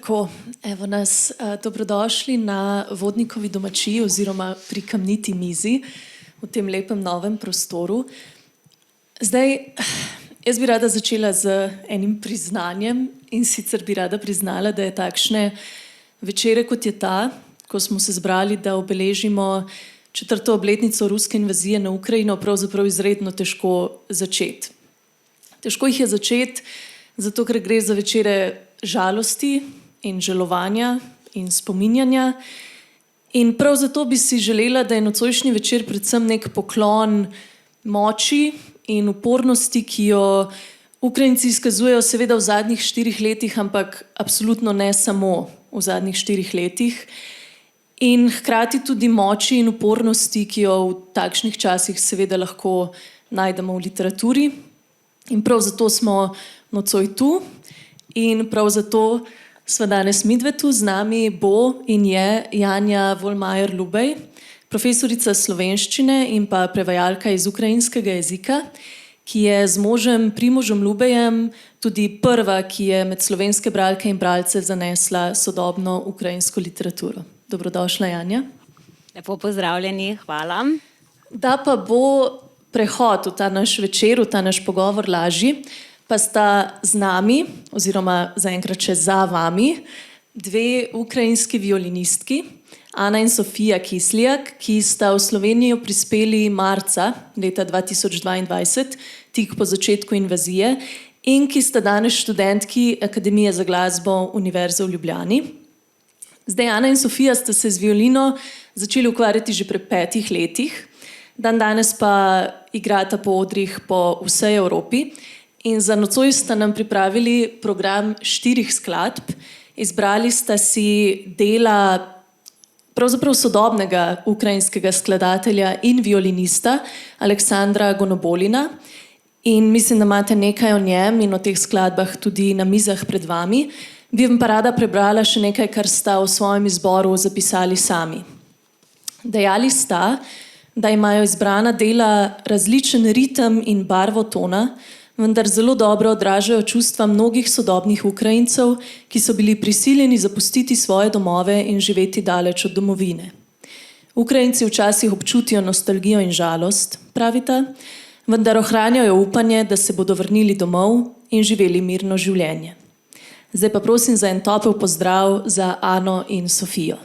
Tako, evo nas, dobrodošli na Vodnikovi domačiji oziroma pri Kamniti mizi v tem lepem novem prostoru. Zdaj, jaz bi rada začela z enim priznanjem in sicer bi rada priznala, da je takšne večere, kot je ta, ko smo se zbrali, da obeležimo 4. obletnico ruske invazije na Ukrajino, pravzaprav izredno težko začeti. Težko jih je začeti, zato ker gre za večere žalosti in žalovanja in spominjanja. In prav zato bi si želela, da je nocojšnji večer predvsem nek poklon moči in upornosti, ki jo Ukrajinci izkazujejo seveda v zadnjih 4 letih, ampak absolutno ne samo v zadnjih 4 letih. In hkrati tudi moči in upornosti, ki jo v takšnih časih seveda lahko najdemo v literaturi. In prav zato smo nocoj tu in prav zato sva danes midve tu. Z nami bo in je Janja Volmajer-Lubej, profesorica slovenščine in pa prevajalka iz ukrajinskega jezika, ki je z možem Primožem Lubejem tudi prva, ki je med slovenske bralke in bralce zanesla sodobno ukrajinsko literaturo. Dobrodošla, Janja. Lepo pozdravljeni, hvala. Da pa bo prehod v ta naš večer, v ta naš pogovor lažji, pa sta z nami, oziroma zaenkrat še za vami, 2 ukrajinski violinistki, Ana in Sofija Kislijak, ki sta v Slovenijo prispeli marca leta 2022, tik po začetku invazije, in ki sta danes študentki Akademije za glasbo Univerze v Ljubljani. Zdaj, Ana in Sofija sta se z violino začeli ukvarjati že pri 5 letih, danes pa igrata po odrih po vsej Evropi. In za nocoj sta nam pripravili program 4 skladb. Izbrali sta si dela pravzaprav sodobnega ukrajinskega skladatelja in violinista Aleksandra Gonobolina. In mislim, da imate nekaj o njem in o teh skladbah tudi na mizah pred vami. Bi vam pa rada prebrala še nekaj, kar sta v svojem izboru zapisali sami. Dejali sta, da imajo izbrana dela različen ritem in barvo tona, vendar zelo dobro odražajo čustva mnogih sodobnih Ukrajincev, ki so bili prisiljeni zapustiti svoje domove in živeti daleč od domovine. Ukrajinci včasih občutijo nostalgijo in žalost, pravita, vendar ohranjajo upanje, da se bodo vrnili domov in živeli mirno življenje. Zdaj pa prosim za en topel pozdrav za Ano in Sofijo.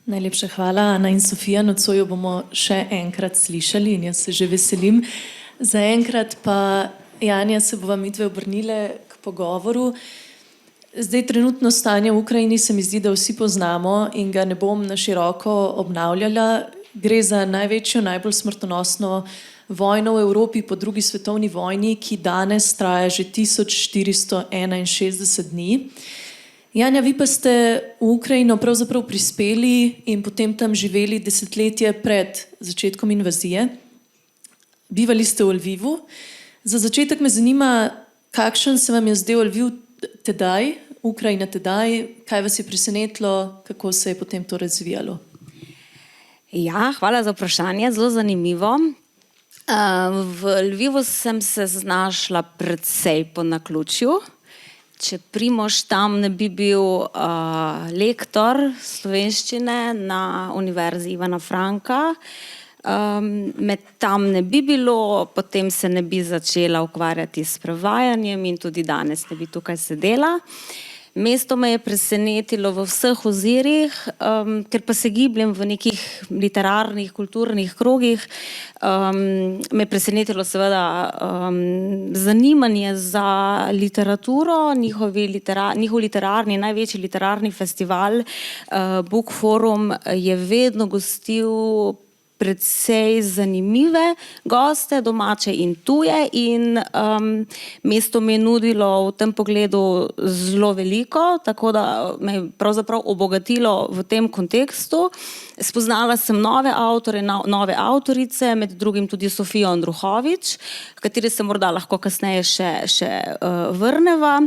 Najlepša hvala, Ana in Sofija, nocoj jo bomo še enkrat slišali in jaz se že veselim. Zaenkrat pa, Janja, se bova midve obrnile k pogovoru. Zdaj, trenutno stanje v Ukrajini se mi zdi, da vsi poznamo in ga ne bom na široko obnavljala. Gre za največjo, najbolj smrtonosno vojno v Evropi po 2. svetovni vojni, ki danes traja že 1461 dni. Janja, vi pa ste v Ukrajino pravzaprav prispeli in potem tam živeli desetletje pred začetkom invazije. Bivali ste v Lvivu. Za začetek me zanima, kakšen se vam je zdel Lviv tedaj, Ukrajina tedaj, kaj vas je presenetilo, kako se je potem to razvijalo? Ja, hvala za vprašanje, zelo zanimivo. V Lvivu sem se znašla precej po naključju. Če Primož tam ne bi bil lektor slovenščine na Univerzi Ivana Franka, me tam ne bi bilo, potem se ne bi začela ukvarjati s prevajanjem in tudi danes ne bi tukaj sedela. Mesto me je presenetilo v vseh ozirih, ker pa se gibljem v nekih literarnih, kulturnih krogih. Me je presenetilo seveda zanimanje za literaturo, njihov literarni, največji literarni festival Book Forum je vedno gostil predvsej zanimive goste, domače in tuje, in mesto mi je nudilo v tem pogledu zelo veliko, tako da me je pravzaprav obogatilo v tem kontekstu. Spoznala sem nove avtore, nove avtorice, med drugim tudi Sofijo Andruhovič, kateri se morda lahko kasneje še vrneva.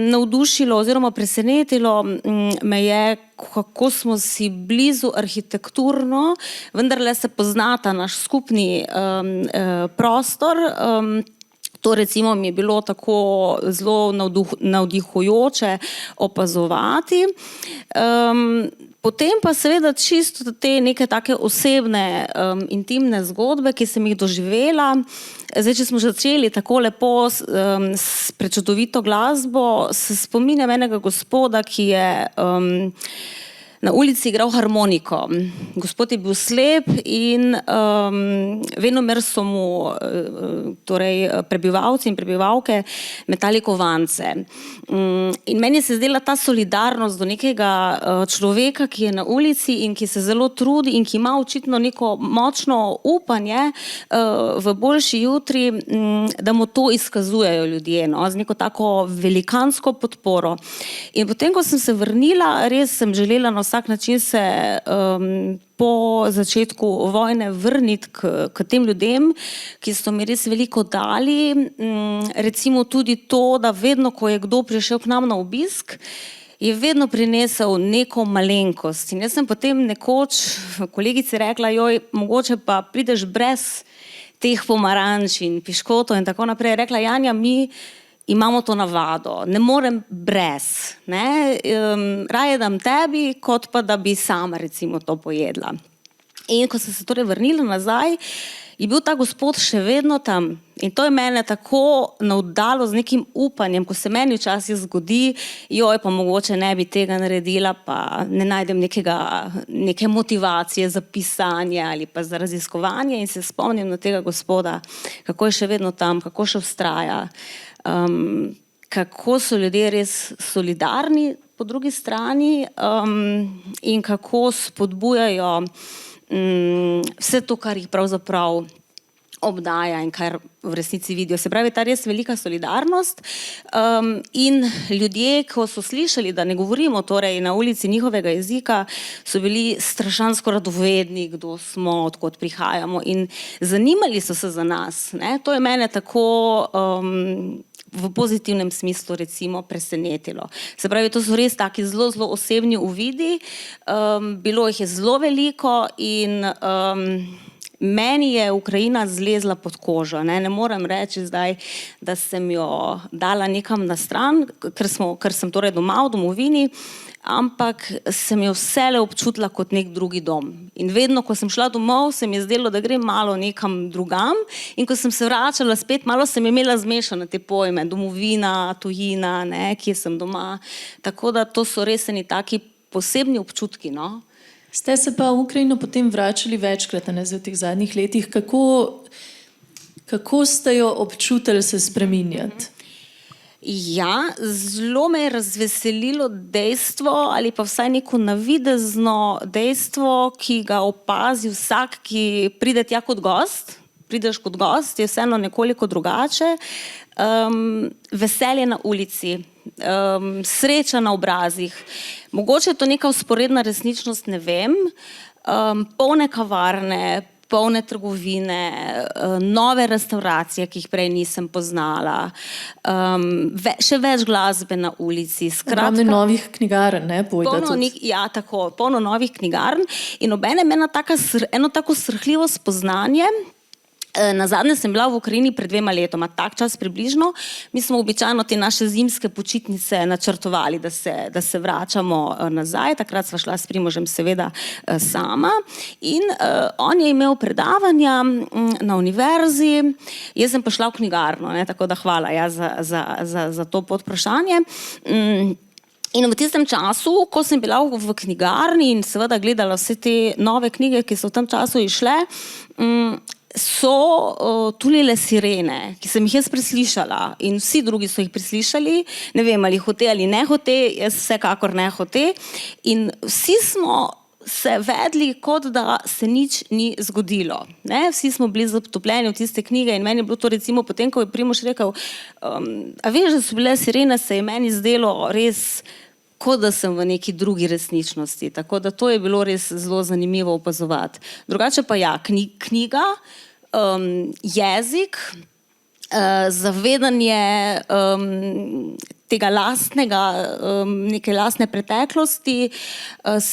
Navdušilo oziroma presenetilo me je, kako smo si blizu arhitekturno, vendarle se poznata naš skupni prostor, To recimo mi je bilo tako zelo navdihujoče opazovati. Potem pa seveda čisto te neke take osebne, intimne zgodbe, ki sem jih doživela. Zdaj, če smo začeli tako lepo s prečudovito glasbo, se spominjam enega gospoda, ki je na ulici igral harmoniko. Gospod je bil slep in venomer so mu torej prebivalci in prebivalke metali kovance. In meni se je zdela ta solidarnost do nekega človeka, ki je na ulici in ki se zelo trudi in ki ima očitno neko močno upanje v boljši jutri, da mu to izkazujejo ljudje, no, z neko tako velikansko podporo. In potem, ko sem se vrnila, res sem želela na vsak način se po začetku vojne vrniti k tem ljudem, ki so mi res veliko dali. Recimo tudi to, da vedno, ko je kdo prišel k nam na obisk, je vedno prinesel neko malenkost. In jaz sem potem nekoč kolegici rekla, joj, mogoče pa prideš brez teh pomaranč in piškotov in tako naprej. Rekla, Janja, mi imamo to navado, ne morem brez, ne? Raje dam tebi, kot pa da bi sama recimo to pojedla. In ko sem se torej vrnila nazaj, je bil ta gospod še vedno tam. In to je mene tako navdalo z nekim upanjem, ko se meni včasih zgodi, joj, pa mogoče ne bi tega naredila, pa ne najdem neke motivacije za pisanje ali pa za raziskovanje in se spomnim na tega gospoda, kako je še vedno tam, kako še vztraja. Kako so ljudje res solidarni po drugi strani in kako spodbujajo vse to, kar jih pravzaprav obdaja in kar v resnici vidijo. Se pravi, ta res velika solidarnost in ljudje, ko so slišali, da ne govorimo torej na ulici njihovega jezika, so bili strašansko radovedni, kdo smo, odkot prihajamo in zanimali so se za nas, ne? To je mene tako v pozitivnem smislu recimo presenetilo. Se pravi, to so res taki zelo, zelo osebni uvidi, bilo jih je zelo veliko in meni je Ukrajina zlezla pod kožo. Ne morem reči zdaj, da sem jo dala nekam na stran, ker sem torej doma v domovini, ampak sem jo vselej občutila kot nek drugi dom. In vedno, ko sem šla domov, se mi je zdelo, da grem malo nekam drugam in ko sem se vračala spet, malo sem imela zmešane te pojme, domovina, tujina, ne, kje sem doma. Tako da to so res eni taki posebni občutki, no. Ste se pa v Ukrajino potem vračali večkrat, ne, v teh zadnjih letih. Kako ste jo občutili se spreminjati? Ja, zelo me je razveselilo dejstvo ali pa vsaj neko navidezno dejstvo, ki ga opazi vsak, ki pride tja kot gost. Prideš kot gost, je vseeno nekoliko drugače. Veselje na ulici, sreča na obrazih. Mogoče je to neka vzporedna resničnost, ne vem. Polne kavarne, polne trgovine, nove restavracije, ki jih prej nisem poznala, še več glasbe na ulici. Ogromno novih knjigarn, ne? Ja, tako, polno novih knjigarn in obenem eno tako srhljivo spoznanje. Nazadnje sem bila v Ukrajini pred 2 letoma, tak čas približno. Mi smo običajno te naše zimske počitnice načrtovali, da se vračamo nazaj. Takrat sva šla s Primožem seveda sama. In on je imel predavanja na univerzi, jaz sem pa šla v knjigarno, ne, tako da hvala za to podvprašanje. In v tistem času, ko sem bila v knjigarni in seveda gledala vse te nove knjige, ki so v tem času išle, so tulile sirene, ki sem jih jaz preslišala in vsi drugi so jih preslišali, ne vem ali hote ali ne hote, jaz vsekakor ne hote in vsi smo se vedli, kot da se nič ni zgodilo. Ne? Vsi smo bili zatopljeni v tiste knjige in meni je bilo to recimo potem, ko je Primož rekel, a veš, da so bile sirene, se je meni zdelo res, kot da sem v neki drugi resničnosti. Tako da to je bilo res zelo zanimivo opazovati. Drugače pa ja, knjiga, jezik, zavedanje tega lastnega, neke lastne preteklosti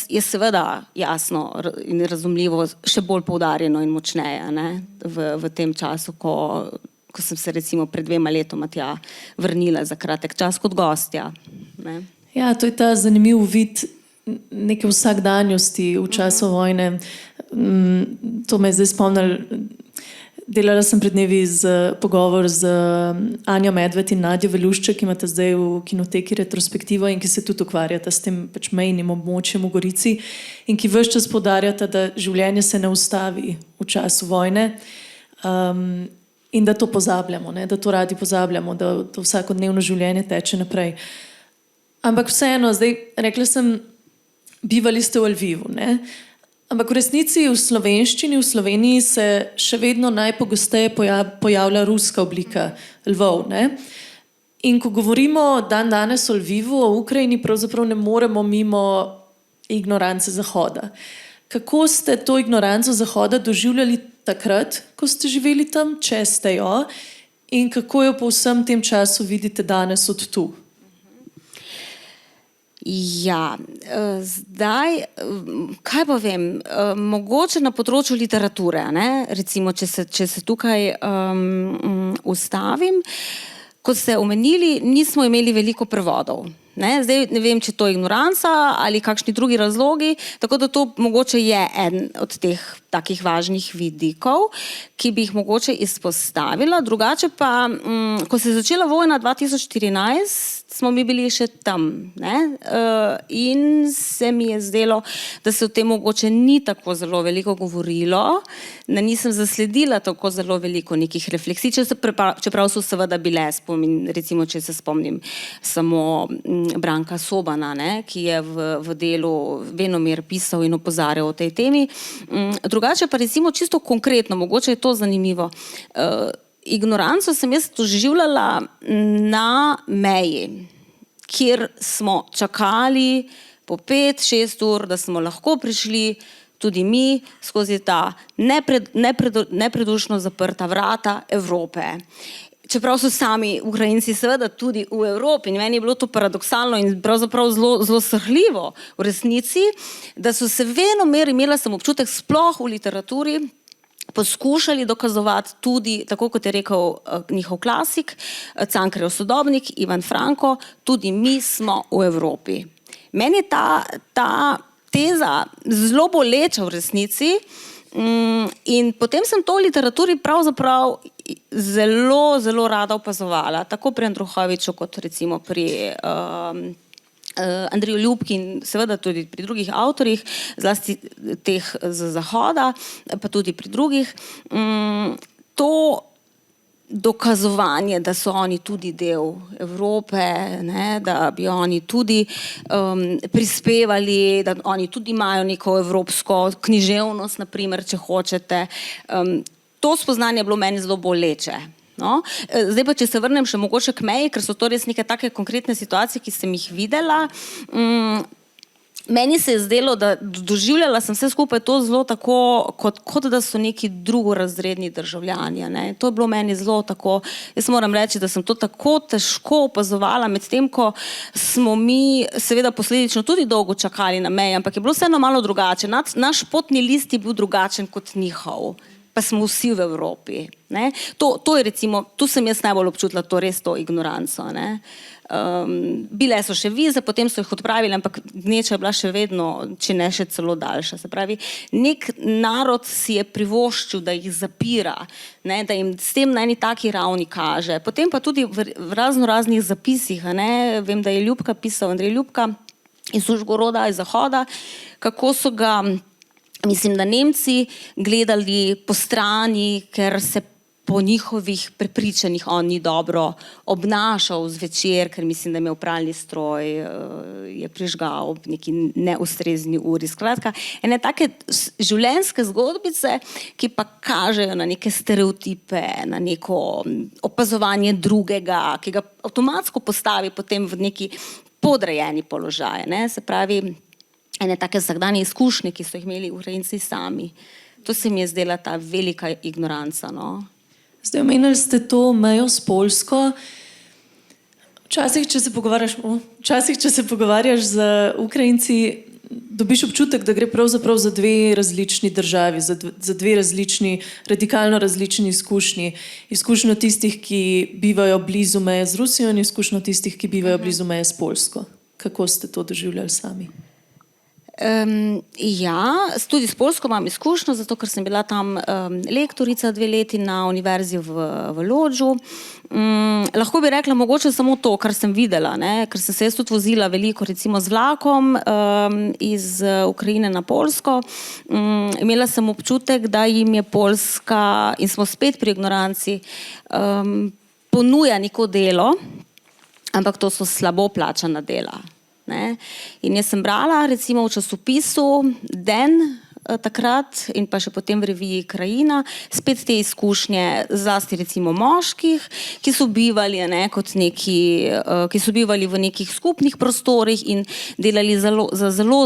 je seveda jasno in razumljivo še bolj poudarjeno in močneje, ne, v tem času, ko ko sem se recimo pred 2 letoma tja vrnila za kratek čas kot gostja. Ne. Ja, to je ta zanimiv vid neke vsakdanjosti v času vojne. To me je zdaj spomnilo. Delala sem pred dnevi pogovor z Anjo Medved in Nadjo Velušček, ki imata zdaj v kinoteki retrospektivo in ki se tudi ukvarjata s tem pač mejnim območjem v Gorici in ki ves čas poudarjata, da življenje se ne ustavi v času vojne in da to pozabljamo, ne? Da to radi pozabljamo, da to vsakodnevno življenje teče naprej. Ampak vseeno, zdaj rekla sem, bivali ste v Lvivu, ne? Ampak v resnici v slovenščini, v Sloveniji se še vedno najpogosteje pojavlja ruska oblika Lvov, ne? In ko govorimo danes o Lvivu, o Ukrajini, pravzaprav ne moremo mimo ignorance Zahoda. Kako ste to ignoranco Zahoda doživljali takrat, ko ste živeli tam, če ste jo, in kako jo po vsem tem času vidite danes od tu? Ja, zdaj, kaj pa vem, mogoče na področju literature, ne? Recimo, če se tukaj ustavim, kot ste omenili, nismo imeli veliko prevodov. Ne? Zdaj ne vem, če to je ignoranca ali kakšni drugi razlogi, tako da to mogoče je eden od teh takih važnih vidikov, ki bi jih mogoče izpostavila. Drugače pa, ko se je začela vojna 2014, smo mi bili še tam, ne? In se mi je zdelo, da se o tem mogoče ni tako zelo veliko govorilo, da nisem zasledila tako zelo veliko nekih refleksij, čeprav so seveda bile, recimo, če se spomnim samo Branka Sobana, ne? Ki je v delu Venomer pisal in opozarjal o tej temi. Drugače pa recimo čisto konkretno, mogoče je to zanimivo, ignoranco sem jaz doživljala na meji, kjer smo čakali po 5-6 ur, da smo lahko prišli tudi mi skozi ta nepredušno zaprta vrata Evrope. Čeprav so sami Ukrajinci seveda tudi v Evropi in meni je bilo to paradoksalno in pravzaprav zelo srhljivo v resnici, da so se venomer, imela sem občutek sploh v literaturi, poskušali dokazovati tudi, tako kot je rekel njihov klasik, Cankarjev sodobnik, Ivan Franko, tudi mi smo v Evropi. Meni je ta teza zelo boleča v resnici in potem sem to v literaturi pravzaprav zelo, zelo rada opazovala, tako pri Andruhoviču kot recimo pri Andreju Ljubki in seveda tudi pri drugih avtorjih, zlasti teh z Zahoda, pa tudi pri drugih. To dokazovanje, da so oni tudi del Evrope, ne, da bi oni tudi prispevali, da oni tudi imajo neko evropsko književnost, na primer, če hočete. To spoznanje je bilo meni zelo boleče. No? Zdaj pa, če se vrnem še mogoče k meji, ker so to res neke take konkretne situacije, ki sem jih videla. Meni se je zdelo, da doživljala sem vse skupaj to zelo tako, kot da so neki drugorazredni državljani. Ne? To je bilo meni zelo tako, jaz moram reči, da sem to tako težko opazovala, medtem ko smo mi seveda posledično tudi dolgo čakali na meji, ampak je bilo vseeno malo drugače. Naš potni list je bil drugačen kot njihov. Pa smo vsi v Evropi. Ne? To je recimo, tu sem jaz najbolj občutila to ignoranco. Ne? Bile so še vize, potem so jih odpravili, ampak gneča je bila še vedno, če ne še celo daljša. Se pravi, nek narod si je privoščil, da jih zapira, ne? Da jim s tem na eni taki ravni kaže. Potem pa tudi v raznih zapisih, ne? Vem, da je Ljubka pisal, Andrej Ljubka iz Užgoroda, iz Zahoda, kako so ga, mislim, da Nemci gledali po strani, ker se po njihovih prepričanjih on ni dobro obnašal zvečer, ker mislim, da je imel pralni stroj, je prižgal ob neki neustrezni uri. Skratka, ene take življenjske zgodbice, ki pa kažejo na neke stereotipe, na neko opazovanje drugega, ki ga avtomatsko postavi potem v neki podrejeni položaj. Ne? Se pravi, ene take vsakdanje izkušnje, ki so jih imeli Ukrajinci sami. To se mi je zdela ta velika ignoranca. No? Zdaj omenili ste to mejo s Poljsko. Včasih, če se pogovarjaš z Ukrajinci, dobiš občutek, da gre pravzaprav za dve različni državi, za dve različni, radikalno različni izkušnji. Izkušnjo tistih, ki bivajo blizu meje z Rusijo in izkušnjo tistih, ki bivajo blizu meje s Poljsko. Kako ste to doživljali sami? Ja, tudi s Poljsko imam izkušnjo, zato ker sem bila tam lektorica 2 leti na univerzi v Lodžu. Lahko bi rekla mogoče samo to, kar sem videla, ne? Ker sem se jaz tudi vozila veliko recimo z vlakom iz Ukrajine na Poljsko. Imela sem občutek, da jim je Poljska, in smo spet pri ignoranci, ponuja neko delo, ampak to so slabo plačana dela. Ne? In jaz sem brala recimo v časopisu Den takrat in pa še potem v reviji Krajina spet te izkušnje zlasti recimo moških, ki so bivali, ki so bivali v nekih skupnih prostorih in delali za zelo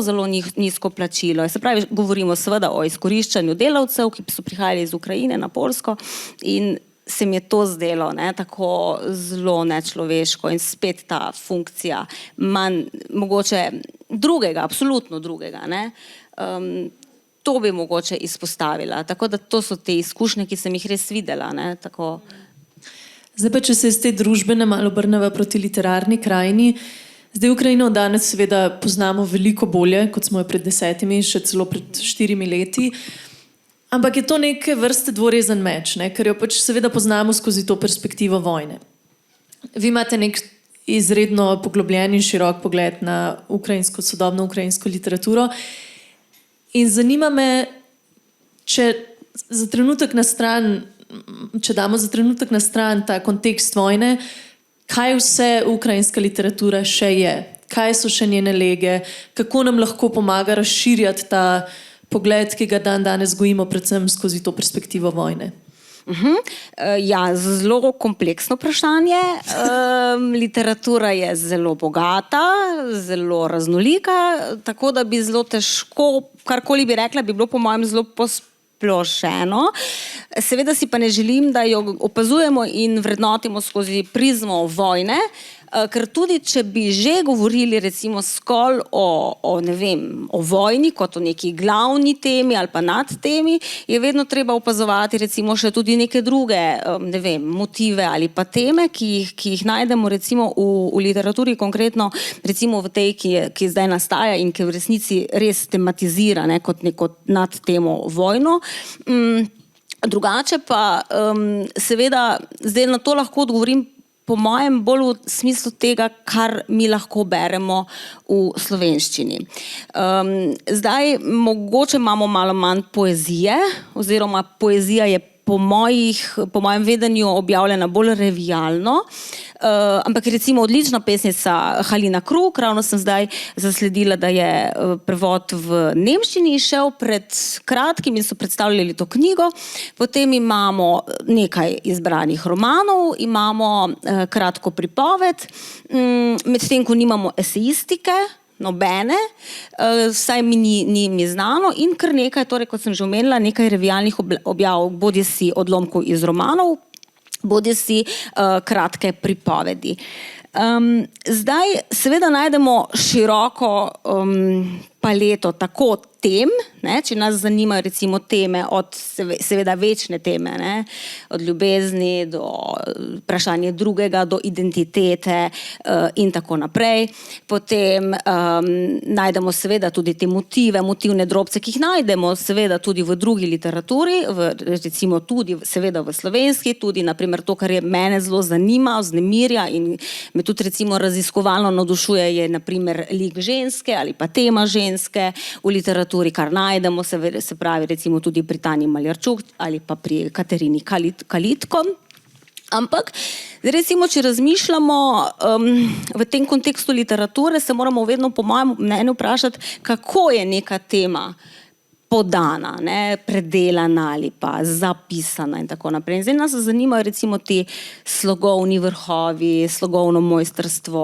nizko plačilo. Se pravi, govorimo seveda o izkoriščanju delavcev, ki so prihajali iz Ukrajine na Poljsko, in se mi je to zdelo tako zelo nečloveško in spet ta funkcija manj mogoče drugega, absolutno drugega. To bi mogoče izpostavila. Tako da to so te izkušnje, ki sem jih res videla. Tako. Zdaj pa, če se iz te družbene malo obrneva proti literarni krajini, zdaj Ukrajino danes seveda poznamo veliko bolje, kot smo jo pred 10, še celo pred 4 leti. Ampak je to neke vrste dvorezen meč, ker jo pač seveda poznamo skozi to perspektivo vojne. Vi imate nek izredno poglobljen in širok pogled na sodobno ukrajinsko literaturo in zanima me, če damo za trenutek na stran ta kontekst vojne, kaj vse ukrajinska literatura še je, kaj so še njene lege, kako nam lahko pomaga razširjati ta pogled, ki ga danes gojimo predvsem skozi to perspektivo vojne. Ja, zelo kompleksno vprašanje. Literatura je zelo bogata, zelo raznolika, tako da bi zelo težko, karkoli bi rekla, bi bilo po mojem zelo posplošeno. Seveda si pa ne želim, da jo opazujemo in vrednotimo skozi prizmo vojne, ker tudi, če bi že govorili recimo zgolj o vojni kot o neki glavni temi ali pa nadtemi, je vedno treba opazovati recimo še tudi neke druge, motive ali pa teme, ki jih najdemo recimo v literaturi, konkretno recimo v tej, ki zdaj nastaja in ki v resnici res tematizira kot neko nadtemo vojno. Drugače pa seveda zdaj na to lahko odgovorim po mojem bolj v smislu tega, kar mi lahko beremo v slovenščini. Zdaj, mogoče imamo malo manj poezije, oziroma poezija je po mojem vedenju objavljena bolj revijalno, ampak recimo odlična pesnica Halina Krug, ravno sem zdaj zasledila, da je prevod v nemščini šel pred kratkim in so predstavljali to knjigo. Potem imamo nekaj izbranih romanov, imamo kratko pripoved, medtem ko nimamo esejistike, nobene, vsaj mi ni znano, in kar nekaj, torej kot sem že omenila, nekaj revijalnih objav, bodisi odlomkov iz romanov, bodisi kratke pripovedi. Zdaj seveda najdemo široko paleto tako tem, če nas zanimajo recimo teme od seveda večne teme, od ljubezni do vprašanja drugega, do identitete in tako naprej. Potem najdemo seveda tudi te motivne drobce, ki jih najdemo seveda tudi v drugi literaturi, recimo tudi seveda v slovenski, tudi naprimer to, kar je mene zelo zanima, vznemirja in me tudi recimo raziskovalno navdušuje, je naprimer lik ženske ali pa tema ženske v literaturi, kar najdemo, se pravi recimo tudi pri Tanji Maljarčuk ali pa pri Katerini Kalitko. Ampak recimo, če razmišljamo v tem kontekstu literature, se moramo vedno po mojem mnenju vprašati, kako je neka tema podana, predelana ali pa zapisana in tako naprej. In zdaj nas zanimajo recimo ti slogovni vrhovi, slogovno mojstrstvo,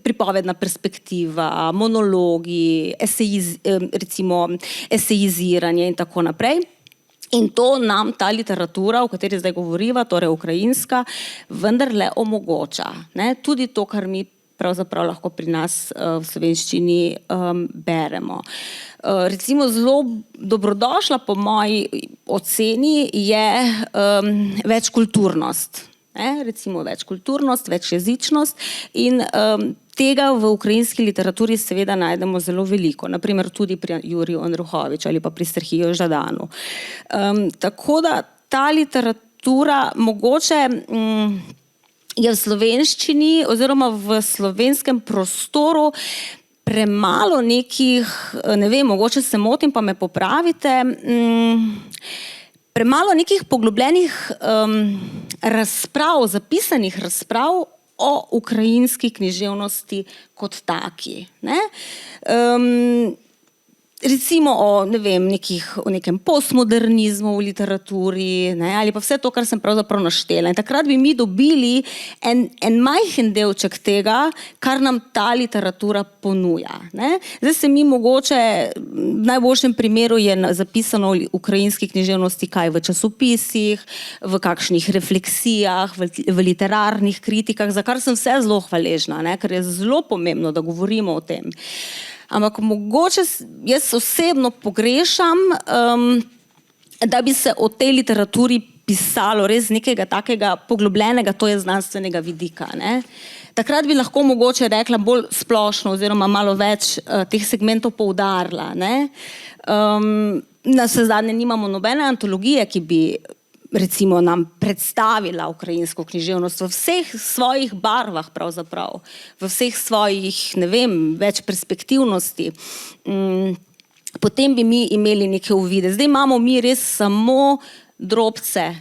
pripovedna perspektiva, monologi, recimo esejiziranje in tako naprej. In to nam ta literatura, o kateri zdaj govoriva, torej ukrajinska, vendarle omogoča. Tudi to, kar mi pravzaprav lahko pri nas v slovenščini beremo. Recimo zelo dobrodošla po moji oceni je večkulturnost. Recimo večkulturnost, večjezičnost in tega v ukrajinski literaturi seveda najdemo zelo veliko, naprimer tudi pri Juriju Andruchoviču ali pa pri Serhiju Žadanu. Tako da ta literatura mogoče je v slovenščini oziroma v slovenskem prostoru premalo nekih, ne vem, mogoče se motim, pa me popravite, premalo nekih poglobljenih razprav, zapisanih razprav o ukrajinski književnosti kot taki. Recimo o nekem postmodernizmu v literaturi, ali pa vse to, kar sem pravzaprav naštela. In takrat bi mi dobili en majhen delček tega, kar nam ta literatura ponuja. Zdaj se mi mogoče, v najboljšem primeru je zapisano o ukrajinski književnosti kaj v časopisih, v kakšnih refleksijah, v literarnih kritikah, za kar sem vse zelo hvaležna, ker je zelo pomembno, da govorimo o tem. Ampak mogoče jaz osebno pogrešam, da bi se o tej literaturi pisalo res nekega takega poglobljenega, to je znanstvenega vidika. Takrat bi lahko mogoče rekla bolj splošno oziroma malo več teh segmentov poudarila. Navsezadnje nimamo nobene antologije, ki bi recimo nam predstavila ukrajinsko književnost v vseh svojih barvah pravzaprav, v vseh svojih, ne vem, več perspektivnosti. Potem bi mi imeli neke uvide. Zdaj imamo mi res samo drobce,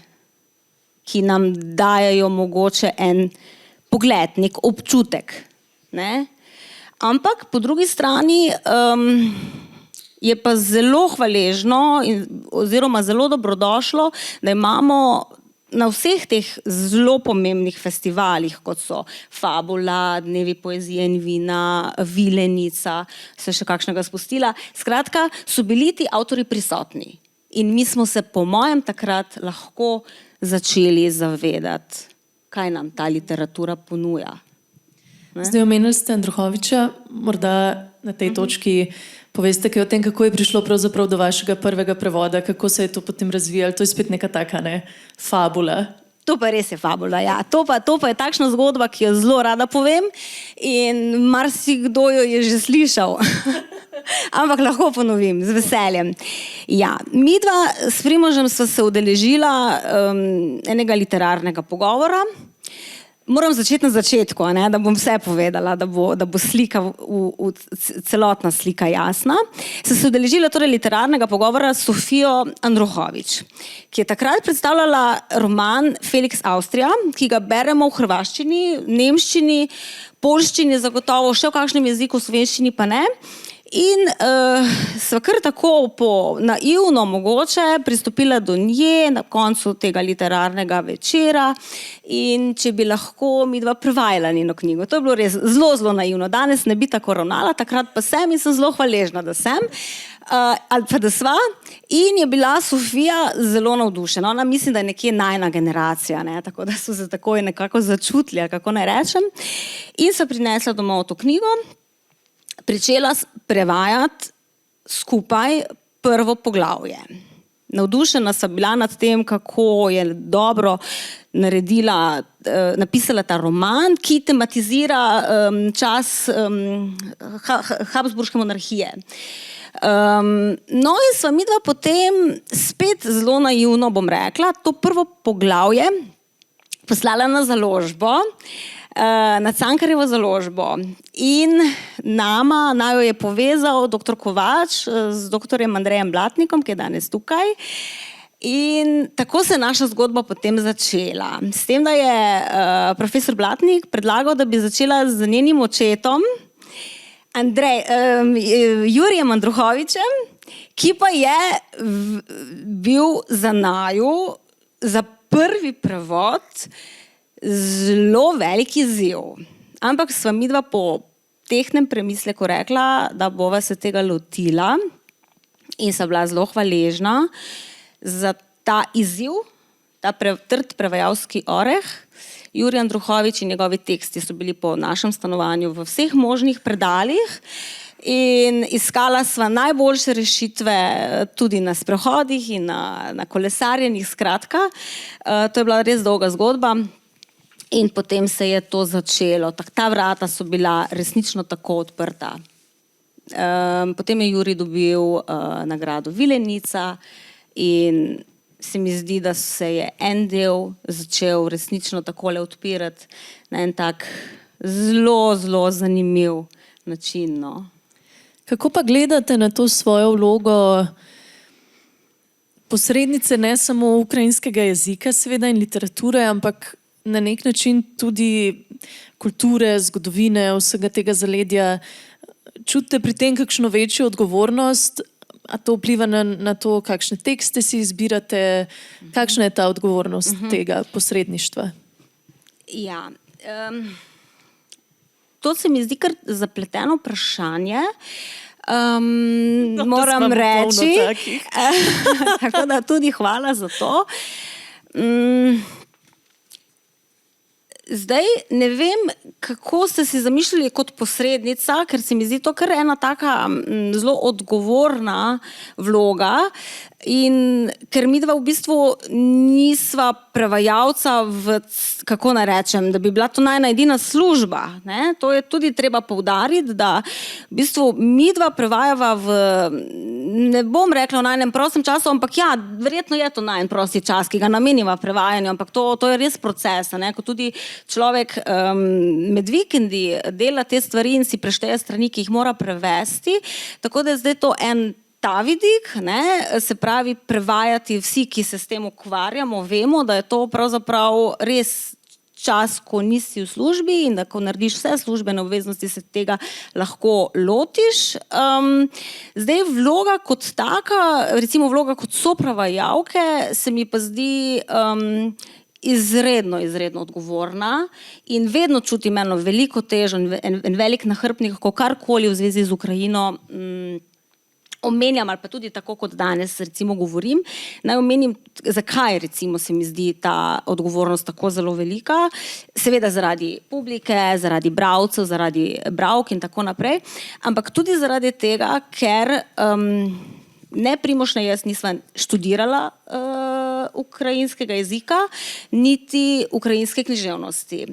ki nam dajajo mogoče en pogled, nek občutek. Ampak po drugi strani je pa zelo hvaležno oziroma zelo dobrodošlo, da imamo na vseh teh zelo pomembnih festivalih, kot so Fabula, Dnevi poezije in vina, Vilenica, se še kakšnega spustila. Skratka, so bili ti avtorji prisotni in mi smo se po mojem takrat lahko začeli zavedati, kaj nam ta literatura ponuja. Zdaj omenili ste Andruchoviča, morda na tej točki poveste kaj o tem, kako je prišlo pravzaprav do vašega prvega prevoda, kako se je to potem razvijalo. To je spet neka taka, fabula. To pa res je fabula, ja. To pa je takšna zgodba, ki jo zelo rada povem in marsikdo jo je že slišal. Ampak lahko ponovim, z veseljem. Ja, midva s Primožem sva se udeležila enega literarnega pogovora. Moram začeti na začetku, da bom vse povedala, da bo slika, celotna slika jasna. Sem se udeležila torej literarnega pogovora s Sofijo Andruchovič, ki je takrat predstavljala roman Felix Austrija, ki ga beremo v hrvaščini, nemščini, poljščini, zagotovo še v kakšnem jeziku, v slovenščini pa ne. In sva kar tako naivno mogoče pristopila do nje na koncu tega literarnega večera in če bi lahko midva prevajala njeno knjigo. To je bilo res zelo, zelo naivno. Danes ne bi tako ravnala, takrat pa sem in sem zelo hvaležna, da sem. Ali pa da sva. In je bila Sofija zelo navdušena. Ona mislim, da je nekje najina generacija, tako da so se takoj nekako začutili, kako naj rečem. In sva prinesla domov to knjigo. Pričela prevajati skupaj prvo poglavje. Navdušena sem bila nad tem, kako je dobro napisala ta roman, ki tematizira čas Habsburške monarhije. No in sva midva potem spet zelo naivno, bom rekla, to prvo poglavje poslala na založbo, na Cankarjevo založbo in naju je povezal dr. Kovač z dr. Andrejem Blatnikom, ki je danes tukaj. In tako se je naša zgodba potem začela. S tem, da je profesor Blatnik predlagal, da bi začela z njenim očetom, Jurijem Andruchovičem, ki pa je bil za naju, za prvi prevod, zelo velik izziv. Ampak sva midva po tehtnem premisleku rekla, da bova se tega lotila in sva bila zelo hvaležna za ta izziv, ta trd prevajalski oreh, Jurij Andruchovič in njegovi teksti so bili po našem stanovanju v vseh možnih predalih in iskala sva najboljše rešitve tudi na sprehodih in na kolesarjenjih, skratka. To je bila res dolga zgodba in potem se je to začelo. Ta vrata so bila resnično tako odprta. Potem je Jurij dobil nagrado Vilenica in se mi zdi, da se je en del začel resnično takole odpirati na en tak zelo, zelo zanimiv način. No. Kako pa gledate na to svojo vlogo posrednice ne samo ukrajinskega jezika, seveda, in literature, ampak na nek način tudi kulture, zgodovine, vsega tega zaledja? Čutite pri tem kakšno večjo odgovornost? A to vpliva na to, kakšne tekste si izbirate? Kakšna je ta odgovornost tega posredništva? Ja, to se mi zdi kar zapleteno vprašanje. Moram reči. Tako da tudi hvala za to. Zdaj ne vem, kako ste si zamišljali kot posrednica, ker se mi zdi to kar ena taka zelo odgovorna vloga in ker midva v bistvu nisva prevajalca kako naj rečem, da bi bila to najna edina služba. Ne? To je tudi treba poudariti, da v bistvu midva prevajava ne bom rekla v najnem prostem času, ampak ja, verjetno je to najn prosti čas, ki ga nameniva prevajanju, ampak to je res proces, ne? Ko tudi človek med vikendi dela te stvari in si prešteje strani, ki jih mora prevesti, tako da je zdaj to ta vidik, ne, se pravi prevajati vsi, ki se s tem ukvarjamo, vemo, da je to pravzaprav res čas, ko nisi v službi in da ko narediš vse službene obveznosti, se tega lahko lotiš. Zdaj vloga kot taka, recimo vloga kot soprevajalke, se mi pa zdi izredno odgovorna in vedno čutim eno veliko težo in en velik nahrbtnik, ko karkoli v zvezi z Ukrajino omenjam ali pa tudi tako, kot danes recimo govorim. Naj omenim, zakaj recimo se mi zdi ta odgovornost tako zelo velika. Seveda zaradi publike, zaradi bralcev, zaradi bralk in tako naprej, ampak tudi zaradi tega, ker ne Primož ne jaz nisva študirala ukrajinskega jezika, niti ukrajinske književnosti.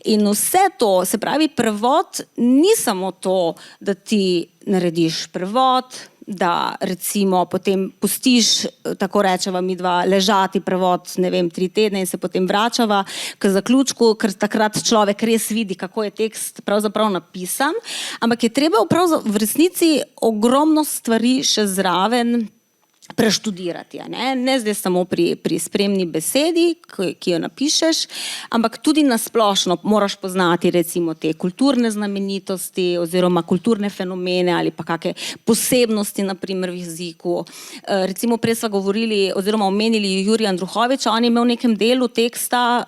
In vse to, se pravi prevod, ni samo to, da ti narediš prevod, da recimo potem pustiš, tako rečeva midva, ležati prevod, ne vem, 3 tedne in se potem vračava k zaključku, ker takrat človek res vidi, kako je tekst pravzaprav napisan, ampak je treba v resnici ogromno stvari še zraven preštudirati. Ne zdaj samo pri spremni besedi, ki jo napišeš, ampak tudi na splošno moraš poznati recimo te kulturne znamenitosti oziroma kulturne fenomene ali pa kakšne posebnosti na primer v jeziku. Recimo prej sva govorili oziroma omenili Jurija Andruchoviča, on je imel v nekem delu teksta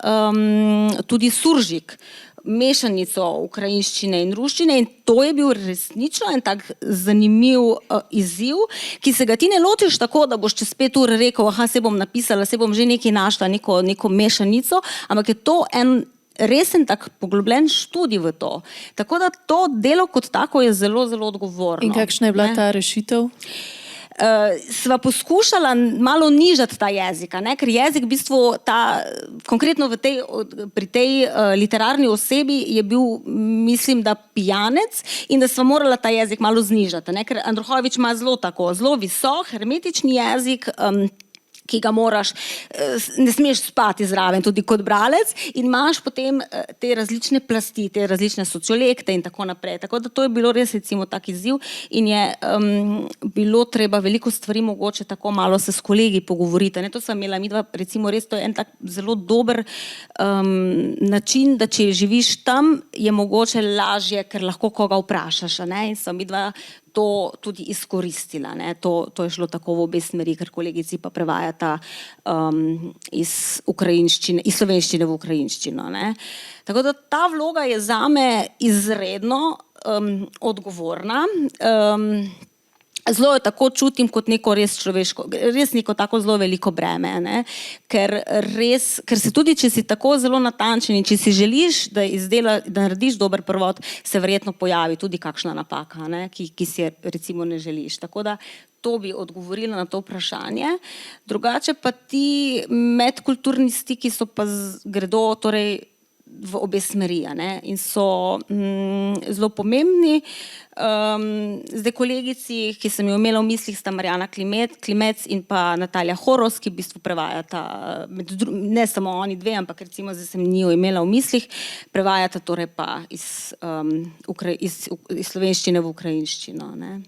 tudi suržik, mešanico ukrajinščine in ruščine in to je bil resnično en tak zanimiv izziv, ki se ga ti ne lotiš tako, da boš čez 5 ur rekel, se bom napisala, se bom že nekaj našla, neko mešanico, ampak je to en resen tak poglobljen študij v to. Tako da to delo kot tako je zelo, zelo odgovorno. In kakšna je bila ta rešitev? Sva poskušala malo nižati ta jezik, ker jezik v bistvu konkretno pri tej literarni osebi je bil, mislim, da pijanec in da sva morala ta jezik malo znižati, ker Andruchovič ima zelo visok, hermetični jezik, ki ga moraš, ne smeš spati zraven tudi kot bralec in imaš potem te različne plasti, te različne sociolekte in tako naprej. Tako da to je bilo res recimo tak izziv in je bilo treba veliko stvari mogoče tako malo se s kolegi pogovoriti. To sva imela midva, recimo res to je en tak zelo dober način, da če živiš tam, je mogoče lažje, ker lahko koga vprašaš, in sva midva to tudi izkoristila. To je šlo tako v obe smeri, ker kolegici pa prevajata iz slovenščine v ukrajinščino. Tako da ta vloga je zame izredno odgovorna. zelo jo tako čutim kot neko res človeško, res neko tako zelo veliko breme, ne? Ker se tudi, če si tako zelo natančen in če si želiš, da narediš dober prevod, se verjetno pojavi tudi kakšna napaka, ne? Ki si je recimo ne želiš. Tako da to bi odgovorila na to vprašanje. Drugače pa ti medkulturni stiki so pa gredo torej v obe smeri, ne? In so zelo pomembni. Zdaj kolegici, ki sem jo imela v mislih, sta Marjana Klimec in pa Natalija Horos, ki v bistvu prevajata, ne samo oni dve, ampak recimo zdaj sem njo imela v mislih, prevajata torej pa iz slovenščine v ukrajinščino, ne?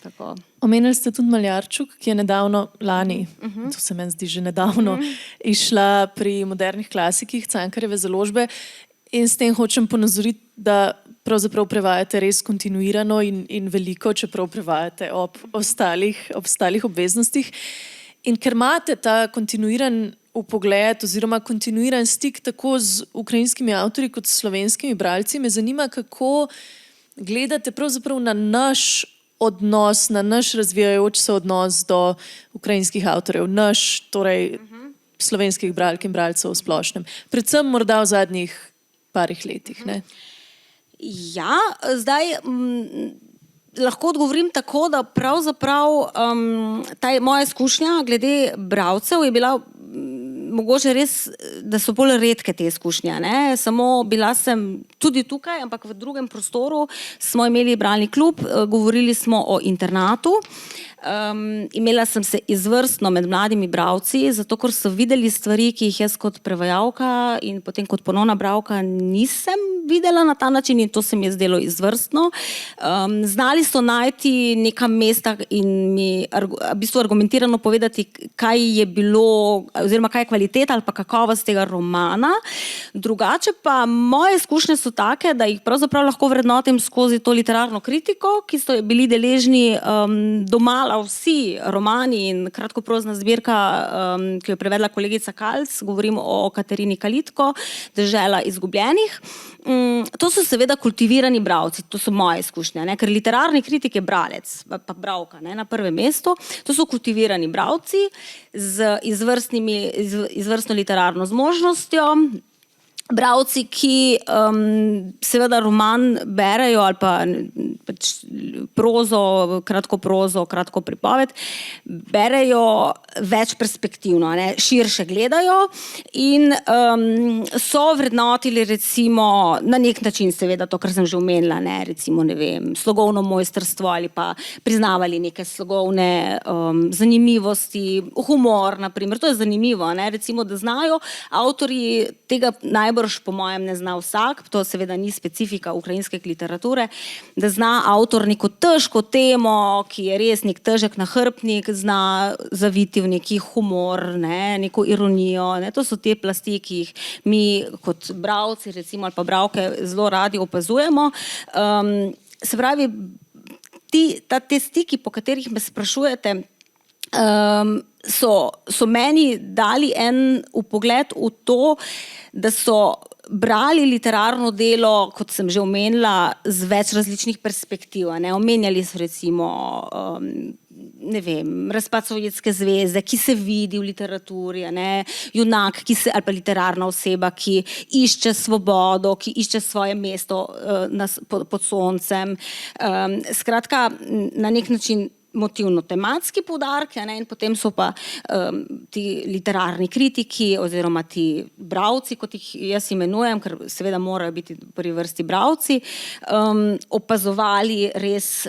Tako. Omenili ste tudi Maljarčuk, ki je nedavno, lani, to se meni zdi že nedavno, išla pri modernih klasikih Cankarjeve založbe in s tem hočem ponazoriti, da pravzaprav prevajate res kontinuirano in veliko, čeprav prevajate ob ostalih obveznostih. In ker imate ta kontinuiran vpogled oziroma kontinuiran stik tako z ukrajinskimi avtorji kot s slovenskimi bralci, me zanima, kako gledate pravzaprav na naš odnos, na naš razvijajoč se odnos do ukrajinskih avtorjev, torej slovenskih bralk in bralcev v splošnem. Predvsem morda v zadnjih parih letih, ne? Ja, zdaj lahko odgovorim tako, da pravzaprav ta moja izkušnja glede bralcev je bila mogoče res, da so bolj redke te izkušnje, ne? Samo bila sem tudi tukaj, ampak v drugem prostoru smo imeli bralni klub, govorili smo o internatu. Imela sem se izvrstno med mladimi bralci, zato ker so videli stvari, ki jih jaz kot prevajalka in potem kot ponovna bralka nisem videla na ta način in to se mi je zdelo izvrstno. Znali so najti neka mesta in mi v bistvu argumentirano povedati, kaj je bilo, oziroma kaj je kvaliteta ali pa kakovost tega romana. Drugače pa moje izkušnje so take, da jih pravzaprav lahko vrednotim skozi to literarno kritiko, ki so bili deležni domala vsi romani in kratkoprozna zbirka, ki jo je prevedla kolegica Kalc, govorimo o Katerini Kalitko, Dežela izgubljenih. To so seveda kultivirani bralci, to so moje izkušnje, ne? Ker literarni kritik je bralec, pa bralka, ne? Na prvem mestu. To so kultivirani bralci z izvrstno literarno zmožnostjo, bralci, ki seveda roman berejo ali pa prozo, kratko prozo, kratko pripoved, berejo več perspektivno, ne? Širše gledajo in so vrednotili recimo na nek način seveda to, kar sem že omenila, ne? Recimo, ne vem, slogovno mojstrstvo ali pa priznavali neke slogovne zanimivosti, humor, na primer, to je zanimivo, ne? Recimo, da znajo avtorji tega najbrž po mojem ne zna vsak, to seveda ni specifika ukrajinske literature, da zna avtor neko težko temo, ki je res nek težek nahrbtnik, zna zaviti v neki humor, ne? Neko ironijo, ne? To so te plasti, ki jih mi kot bralci recimo ali pa bralke zelo radi opazujemo. Se pravi, te stiki, po katerih me sprašujete, so meni dali en vpogled v to, da so brali literarno delo, kot sem že omenila, z več različnih perspektiv, ne? Omenjali so recimo ne vem, razpad Sovjetske zveze, ki se vidi v literaturi, ne? Junak, ali pa literarna oseba, ki išče svobodo, ki išče svoje mesto pod soncem. Skratka, na nek način motivno-tematski poudarki, ne? In potem so pa ti literarni kritiki oziroma ti bralci, kot jih jaz imenujem, ker seveda morajo biti v prvi vrsti bralci, opazovali res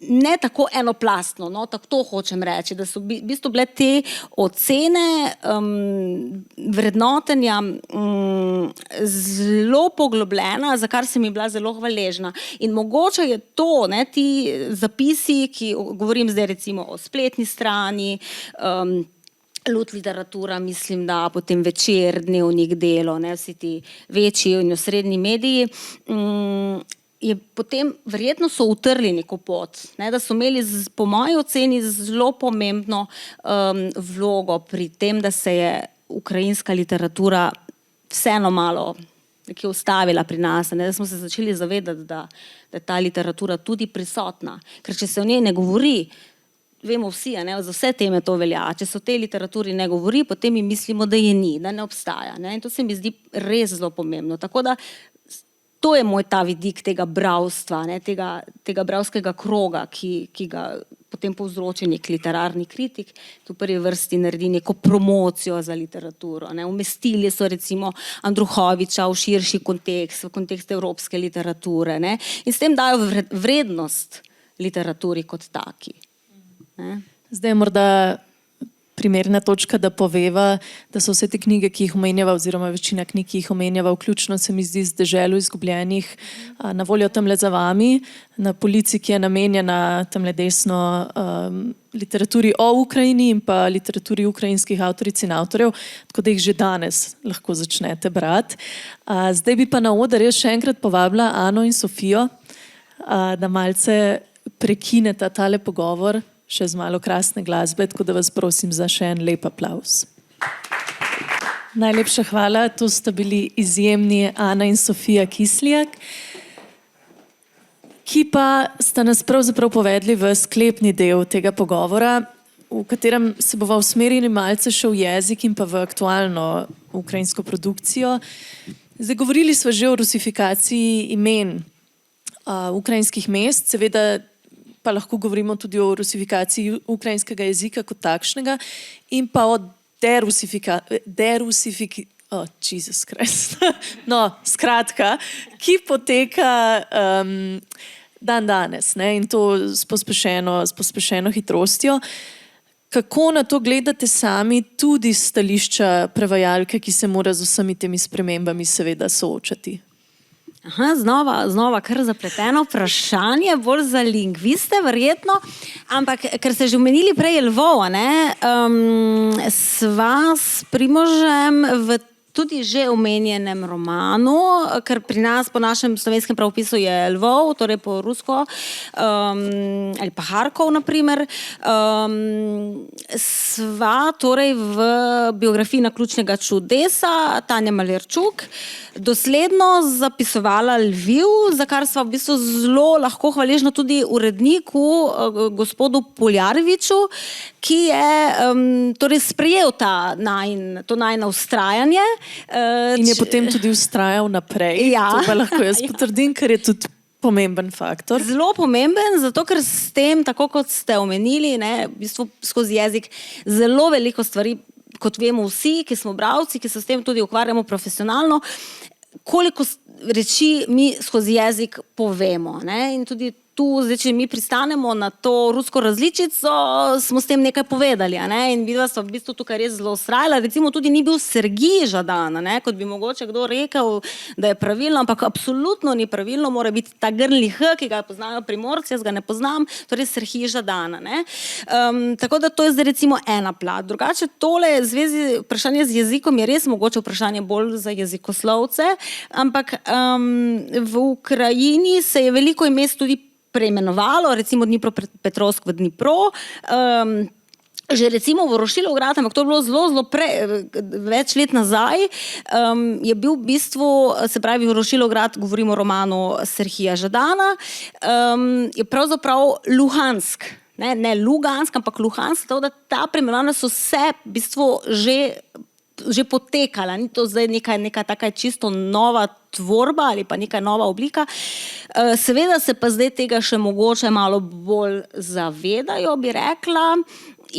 ne tako enoplastno, no, tako to hočem reči, da so v bistvu bile te ocene vrednotenja zelo poglobljena, za kar sem jim bila zelo hvaležna. In mogoče je to, ne, ti zapisi, ki govorim zdaj recimo o spletni strani, Lud literatura, mislim, da potem Večer, Dnevnik, Delo, ne, vsi ti večji in osrednji mediji, je potem verjetno so utrli neko pot, ne, da so imeli po moji oceni zelo pomembno vlogo pri tem, da se je ukrajinska literatura vseeno malo nekje ustavila pri nas, ne, da smo se začeli zavedati, da je ta literatura tudi prisotna. Ker če se o njej ne govori, vemo vsi, ne, za vse teme to velja. Če se o tej literaturi ne govori, potem mi mislimo, da je ni, da ne obstaja. Ne. In to se mi zdi res zelo pomembno. Tako da to je moj ta vidik tega bralstva, ne, tega bralskega kroga, ki ga potem povzroči nek literarni kritik, ki v prvi vrsti naredi neko promocijo za literaturo. Ne. Umestili so recimo Andruhoviča v širši kontekst, v kontekst evropske literature, ne, in s tem dajo vrednost literaturi kot taki. Ne. Zdaj je morda primerna točka, da poveva, da so vse te knjige, ki jih omenjava, oziroma večina knjig, ki jih omenjava, vključno se mi zdi z Deželo izgubljenih, na voljo tamle za vami, na polici, ki je namenjena tamle desno literaturi o Ukrajini in pa literaturi ukrajinskih avtoric in avtorjev, tako da jih že danes lahko začnete brati. Zdaj bi pa na oder jaz še enkrat povabila Ano in Sofijo, da malce prekineta tale pogovor še z malo krasne glasbe, tako da vas prosim za še en lep aplavz. Najlepša hvala, to sta bili izjemni Ana in Sofija Kislijak, ki pa sta nas pravzaprav povedli v sklepni del tega pogovora, v katerem se bova usmerili malce še v jezik in pa v aktualno ukrajinsko produkcijo. Zdaj, govorili sva že o rusifikaciji imen ukrajinskih mest, seveda pa lahko govorimo tudi o rusifikaciji ukrajinskega jezika kot takšnega in pa o Jesus Christ. No, skratka, ki poteka dan danes, ne, in to s pospešeno hitrostjo. Kako na to gledate sami, tudi s stališča prevajalke, ki se mora z vsemi temi spremembami seveda soočati? Aha, znova kar zapleteno vprašanje, bolj za lingviste verjetno, ampak ker ste že omenili prej Lvov, sva s Primožem v tudi že omenjenem romanu, ker pri nas po našem slovenskem pravopisu je Lvov, torej po rusko, ali pa Harkov, naprimer. Sva torej v biografiji Naključnega čudesa Tanja Malerčuk dosledno zapisovala Lviv, za kar sva v bistvu zelo lahko hvaležna tudi uredniku, gospodu Poljareviču, ki je torej sprejel to najino vztrajanje. In je potem tudi vztrajal naprej. Ja. To pa lahko jaz potrdim, ker je tudi pomemben faktor. Zelo pomemben, zato ker s tem, tako kot ste omenili, ne, v bistvu skozi jezik zelo veliko stvari, kot vemo vsi, ki smo bralci, ki se s tem tudi ukvarjamo profesionalno, koliko reči mi skozi jezik povemo. Ne? In tudi tu, zdaj, če mi pristanemo na to rusko različico, smo s tem nekaj povedali. Ne? In videla so v bistvu tukaj res zelo vztrajala. Recimo tudi ni bil Sergij Žadan, ne? Kot bi mogoče kdo rekel, da je pravilno, ampak absolutno ni pravilno, mora biti ta grli H, ki ga poznajo Primorci, jaz ga ne poznam, torej Sergij Žadan. Tako da to je zdaj recimo ena plat. Drugače tole vprašanje z jezikom je res mogoče vprašanje bolj za jezikoslovce, ampak v Ukrajini se je veliko mest tudi preimenovalo, recimo Dnipropetrovsk v Dnipro, že recimo Vorošilograd, ampak to je bilo zelo več let nazaj, je bil v bistvu, se pravi Vorošilograd, govorimo o romanu Serhija Žadana, je pravzaprav Luhansk, ne Lugansk, ampak Luhansk, tako da ta preimenovanja so se v bistvu že potekala, ni to zdaj neka taka čisto nova tvorba ali pa neka nova oblika. Seveda se pa zdaj tega še mogoče malo bolj zavedajo, bi rekla,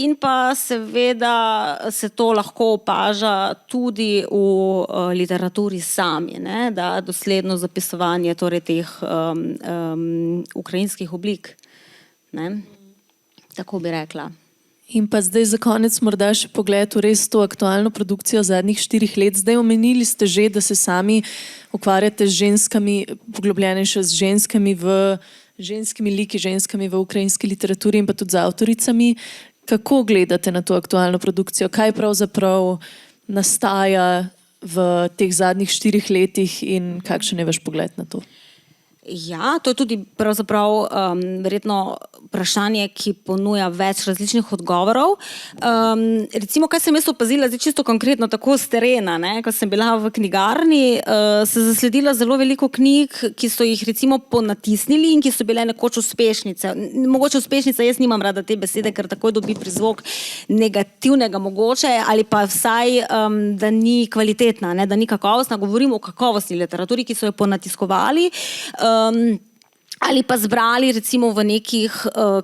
in pa seveda se to lahko opaža tudi v literaturi sami, ne? Da dosledno zapisovanje torej teh ukrajinskih oblik. Ne? Tako bi rekla. In pa zdaj za konec morda še pogled v res to aktualno produkcijo zadnjih 4 let. Zdaj omenili ste že, da se sami ukvarjate z ženskami, poglobljenejše z ženskimi liki, ženskami v ukrajinski literaturi in pa tudi z avtoricami. Kako gledate na to aktualno produkcijo? Kaj pravzaprav nastaja v teh zadnjih 4 letih in kakšen je vaš pogled na to? Ja, to je tudi pravzaprav verjetno vprašanje, ki ponuja več različnih odgovorov. Recimo, kaj sem jaz opazila, zdaj čisto konkretno, tako s terena, ne? Ko sem bila v knjigarni, se zasledila zelo veliko knjig, ki so jih recimo ponatisnili in ki so bile nekoč uspešnice. Mogoče uspešnica, jaz nimam rada te besede, ker takoj dobi prizvok negativnega mogoče, ali pa vsaj, da ni kvalitetna, ne? Da ni kakovostna. Govorim o kakovostni literaturi, ki so jo ponatiskovali, ali pa zbrali recimo v nekih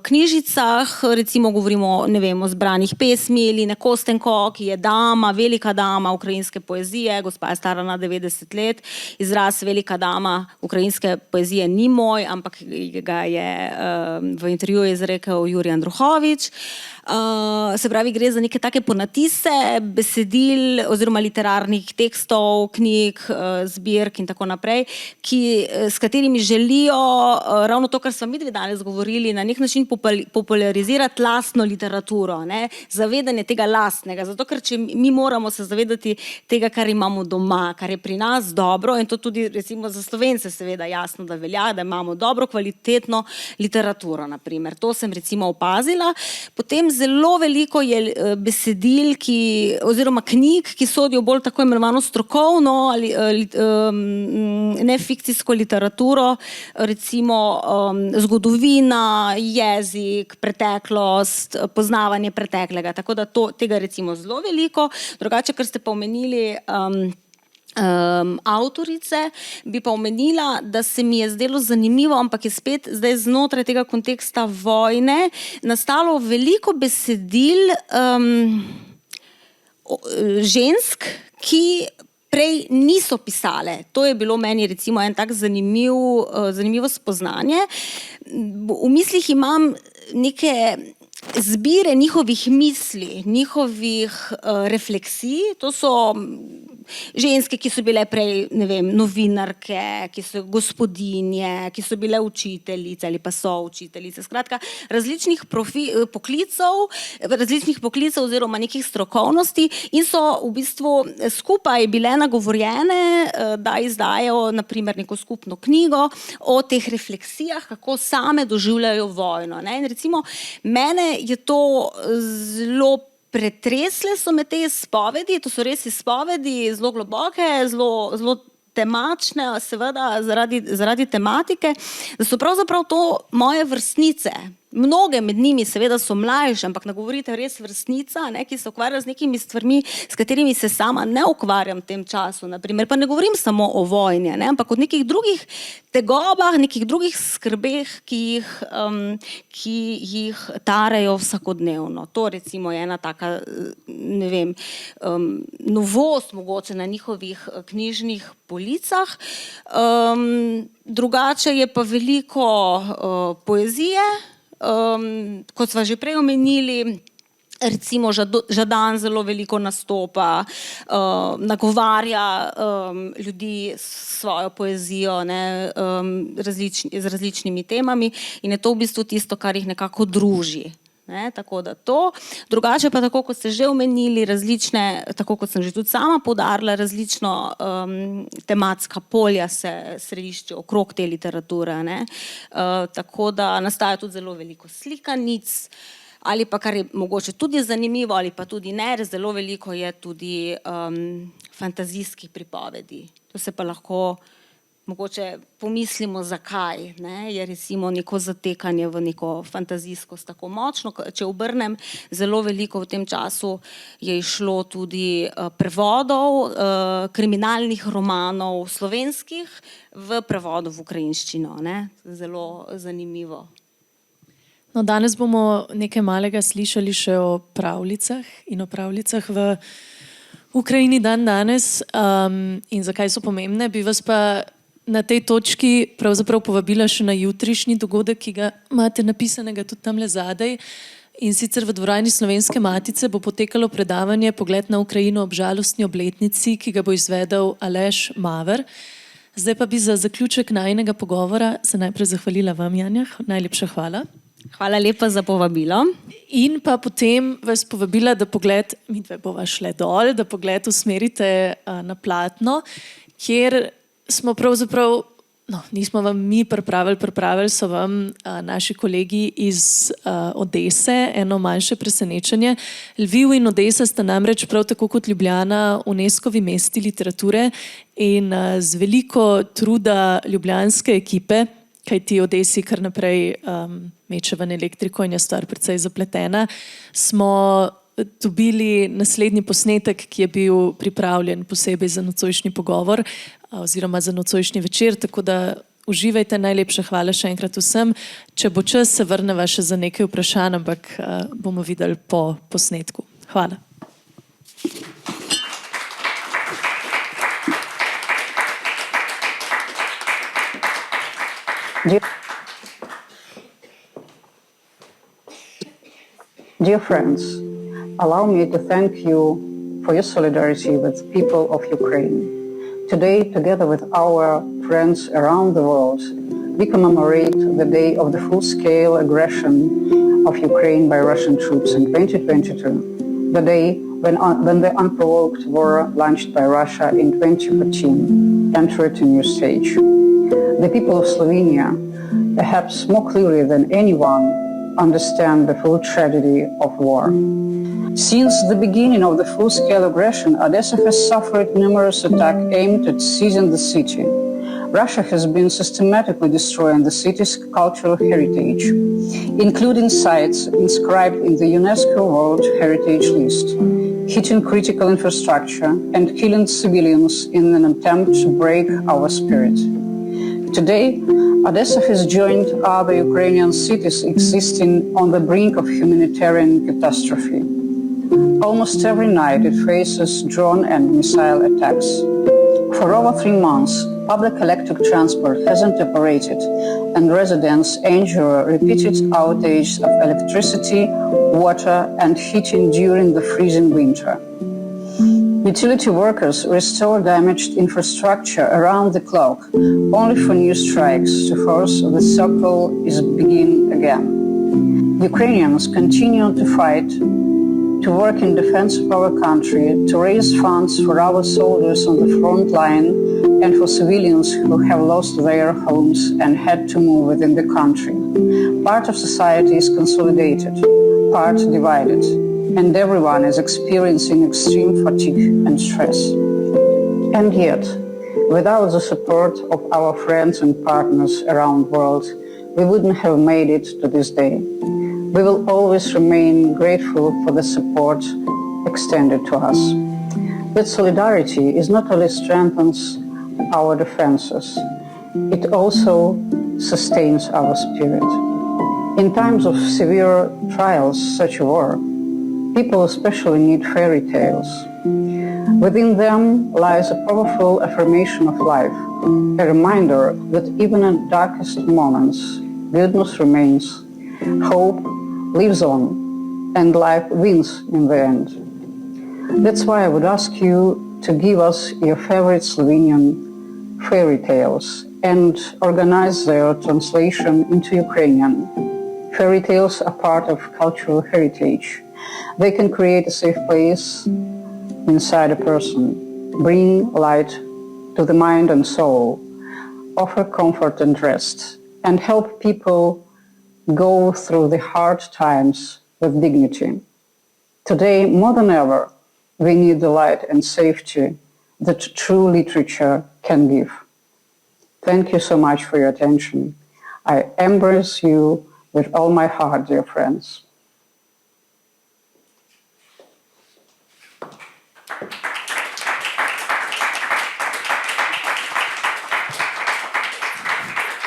knjižicah, recimo govorimo, ne vem, o zbranih pesmi, Line Kostenko, ki je dama, velika dama ukrajinske poezije, gospa je stara na 90 let, izraz velika dama ukrajinske poezije ni moj, ampak ga je v intervjuju izrekel Jurij Andruhovič. Se pravi, gre za neke take ponatise besedil oziroma literarnih tekstov, knjig, zbirk in tako naprej, s katerimi želijo ravno to, kar smo mi dve danes govorili, na nek način popularizirati lastno literaturo, ne? Zavedanje tega lastnega, zato ker če mi moramo se zavedati tega, kar imamo doma, kar je pri nas dobro, in to tudi recimo za Slovence seveda jasno, da velja, da imamo dobro, kvalitetno literaturo, na primer. To sem recimo opazila. Potem zelo veliko je besedil, oziroma knjig, ki sodijo bolj tako imenovano strokovno ali ne fikcijsko literaturo, recimo zgodovina, jezik, preteklost, poznavanje preteklega. Tako da tega recimo zelo veliko. Drugače, kar ste pa omenili avtorice, bi pa omenila, da se mi je zdelo zanimivo, ampak je spet zdaj znotraj tega konteksta vojne nastalo veliko besedil žensk, ki prej niso pisale. To je bilo meni recimo en tak zanimivo spoznanje. V mislih imam neke zbire njihovih misli, njihovih refleksij. To so ženske, ki so bile prej, ne vem, novinarke, ki so gospodinje, ki so bile učiteljice ali pa so učiteljice. Skratka, različnih poklicev oziroma nekih strokovnosti in so v bistvu skupaj bile nagovorjene, da izdajo na primer neko skupno knjigo o teh refleksijah, kako same doživljajo vojno, ne? In recimo mene je to zelo pretresle so me te izpovedi, to so res izpovedi zelo globoke, zelo temačne, seveda zaradi tematike, da so pravzaprav to moje vrstnice. Mnoge med njimi seveda so mlajše, ampak ne govorite res vrstnica, ne, ki se ukvarja z nekimi stvarmi, s katerimi se sama ne ukvarjam v tem času. Naprimer, pa ne govorim samo o vojni, ne, ampak o nekih drugih tegobah, nekih drugih skrbeh, ki jih tarejo vsakodnevno. To recimo je ena taka, ne vem, novost mogoče na njihovih knjižnih policah. Drugače je pa veliko poezije. Kot sva že prej omenili, recimo Žadan zelo veliko nastopa, nagovarja ljudi s svojo poezijo, ne, z različnimi temami in je to v bistvu tisto, kar jih nekako druži. Ne, tako da to. Drugače pa tako, kot ste že omenili, različne, tako kot sem že tudi sama poudarila, različno tematska polja se središče okrog te literature, ne. Tako da nastaja tudi zelo veliko slikanic, ali pa kar je mogoče tudi zanimivo, ali pa tudi ne, zelo veliko je tudi fantazijskih pripovedi. To se pa lahko mogoče pomislimo, zakaj, ne, je recimo neko zatekanje v neko fantazijskost tako močno. Če obrnem, zelo veliko v tem času je išlo tudi prevodov kriminalnih romanov slovenskih v prevodu v ukrajinščino, ne, zelo zanimivo. No, danes bomo nekaj malega slišali še o pravljicah in o pravljicah v Ukrajini danes in zakaj so pomembne. Bi vas pa na tej točki pravzaprav povabila še na jutrišnji dogodek, ki ga imate napisanega tudi tamle zadaj. In sicer v dvorani Slovenske matice bo potekalo predavanje Pogled na Ukrajino ob žalostni obletnici, ki ga bo izvedel Aleš Maver. Zdaj pa bi za zaključek najinega pogovora se najprej zahvalila vam, Janja. Najlepša hvala. Hvala lepa za povabilo. In pa potem vas povabila, da pogled, midve bova šle dol, da pogled usmerite na platno, kjer smo pravzaprav No, nismo vam mi pripravili so vam naši kolegi iz Odese eno manjše presenečenje. Lviv in Odesa sta namreč prav tako kot Ljubljana UNESCO-vi mesti literature in z veliko truda ljubljanske ekipe, kajti Odesi kar naprej meče ven elektriko in je stvar precej zapletena, smo dobili naslednji posnetek, ki je bil pripravljen posebej za nocojšnji pogovor oziroma za nocojšnji večer, tako da uživajte, najlepša hvala še enkrat vsem. Če bo čas, se vrneva še za nekaj vprašanj, ampak bomo videli po posnetku. Hvala. Dear friends, allow me to thank you for your solidarity with the people of Ukraine. Today, together with our friends around the world, we commemorate the day of the full-scale aggression of Ukraine by Russian troops in 2022, the day when the unprovoked war launched by Russia in 2014 entered a new stage. The people of Slovenia, perhaps more clearly than anyone, understand the full tragedy of war. Since the beginning of the full-scale aggression, Odessa has suffered numerous attacks aimed at seizing the city. Russia has been systematically destroying the city's cultural heritage, including sites inscribed in the UNESCO World Heritage List, hitting critical infrastructure and killing civilians in an attempt to break our spirit. Today, Odessa has joined other Ukrainian cities existing on the brink of humanitarian catastrophe. Almost every night it faces drone and missile attacks. For over 3 months, public electric transport hasn't operated and residents endure repeated outages of electricity, water and heating during the freezing winter. Utility workers restore damaged infrastructure around the clock, only for new strikes to force the circle is begin again. Ukrainians continue to fight, to work in defense of our country, to raise funds for our soldiers on the front line and for civilians who have lost their homes and had to move within the country. Part of society is consolidated, part divided, and everyone is experiencing extreme fatigue and stress. And yet, without the support of our friends and partners around the world, we wouldn't have made it to this day. We will always remain grateful for the support extended to us. That solidarity is not only strengthens our defenses, it also sustains our spirit. In times of severe trials such as war, people especially need fairy tales. Within them lies a powerful affirmation of life, a reminder that even in darkest moments, goodness remains, hope lives on, and life wins in the end. That's why I would ask you to give us your favorite Slovenian fairy tales and organize their translation into Ukrainian. Fairy tales are part of cultural heritage. They can create a safe place inside a person, bring light to the mind and soul, offer comfort and rest, and help people go through the hard times with dignity. Today, more than ever, we need the light and safety that true literature can give. Thank you so much for your attention. I embrace you with all my heart, dear friends.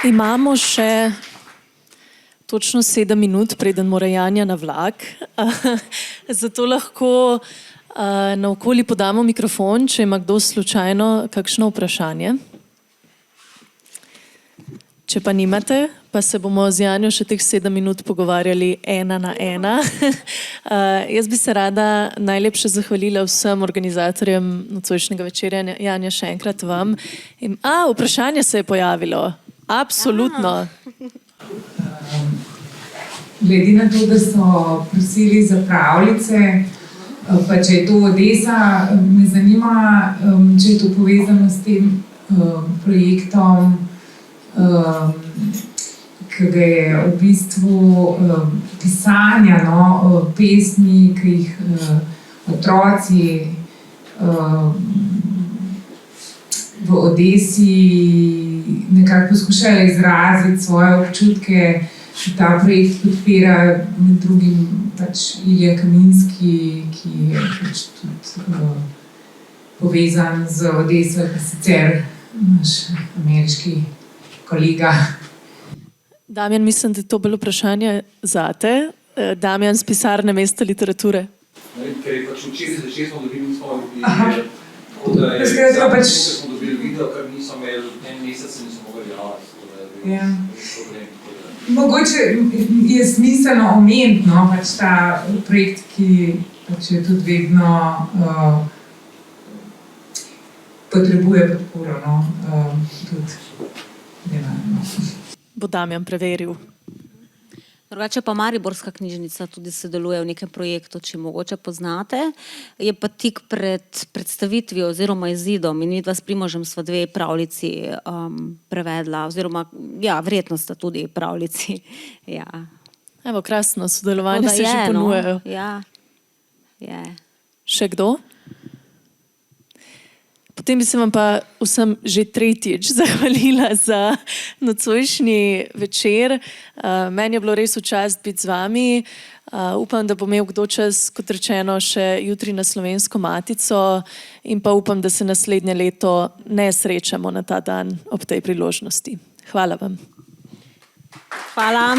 Imamo še točno 7 minut, preden mora Janja na vlak. Zato lahko naokoli podamo mikrofon, če ima kdo slučajno kakšno vprašanje. Če pa nimate, pa se bomo z Janjo še teh 7 minut pogovarjali 1 na 1. Jaz bi se rada najlepše zahvalila vsem organizatorjem nocojšnjega večerja. Janja, še enkrat vam. Vprašanje se je pojavilo. Absolutno. Glede na to, da so prosili za pravljice, pa če je to Odesa, me zanima, če je to povezano s tem projektom ki ga je v bistvu pisanja, no, pesmi, ki jih otroci v Odesi nekako poskušajo izraziti svoje občutke. Ta projekt podpira med drugim pač Ilija Kaminski, ki je pač tudi povezan z Odeso, ki sicer naš ameriški kolega. Damjan, mislim, da je to bilo vprašanje zate. Damjan z pisarne Mesta literature. Ker je pač včeraj začeli smo dobili nismo dobili Tako da je skratka pač smo dobili video, ker niso imeli en mesec in nismo mogli javljati. Ja. Mogoče je smiselno omeniti, no, pač ta projekt, ki pač je tudi vedno potrebuje podporo, no, tudi denarno. Bo Damjan preveril. Drugače pa Mariborska knjižnica tudi sodeluje v nekem projektu, če mogoče poznate. Je pa tik pred predstavitvijo oziroma izidom in midva s Primožem sva 2 pravljici prevedla, oziroma ja, verjetno sta tudi pravljici. Ja. Evo, krasno, sodelovanje se že ponujajo. No? Ja, je. Še kdo? Potem bi se vam pa vsem že tretjič zahvalila za nocojšnji večer. Meni je bilo res v čast biti z vami. Upam, da bo imel kdo čas, kot rečeno, še jutri na Slovensko matico in pa upam, da se naslednje leto ne srečamo na ta dan ob tej priložnosti. Hvala vam. Hvala.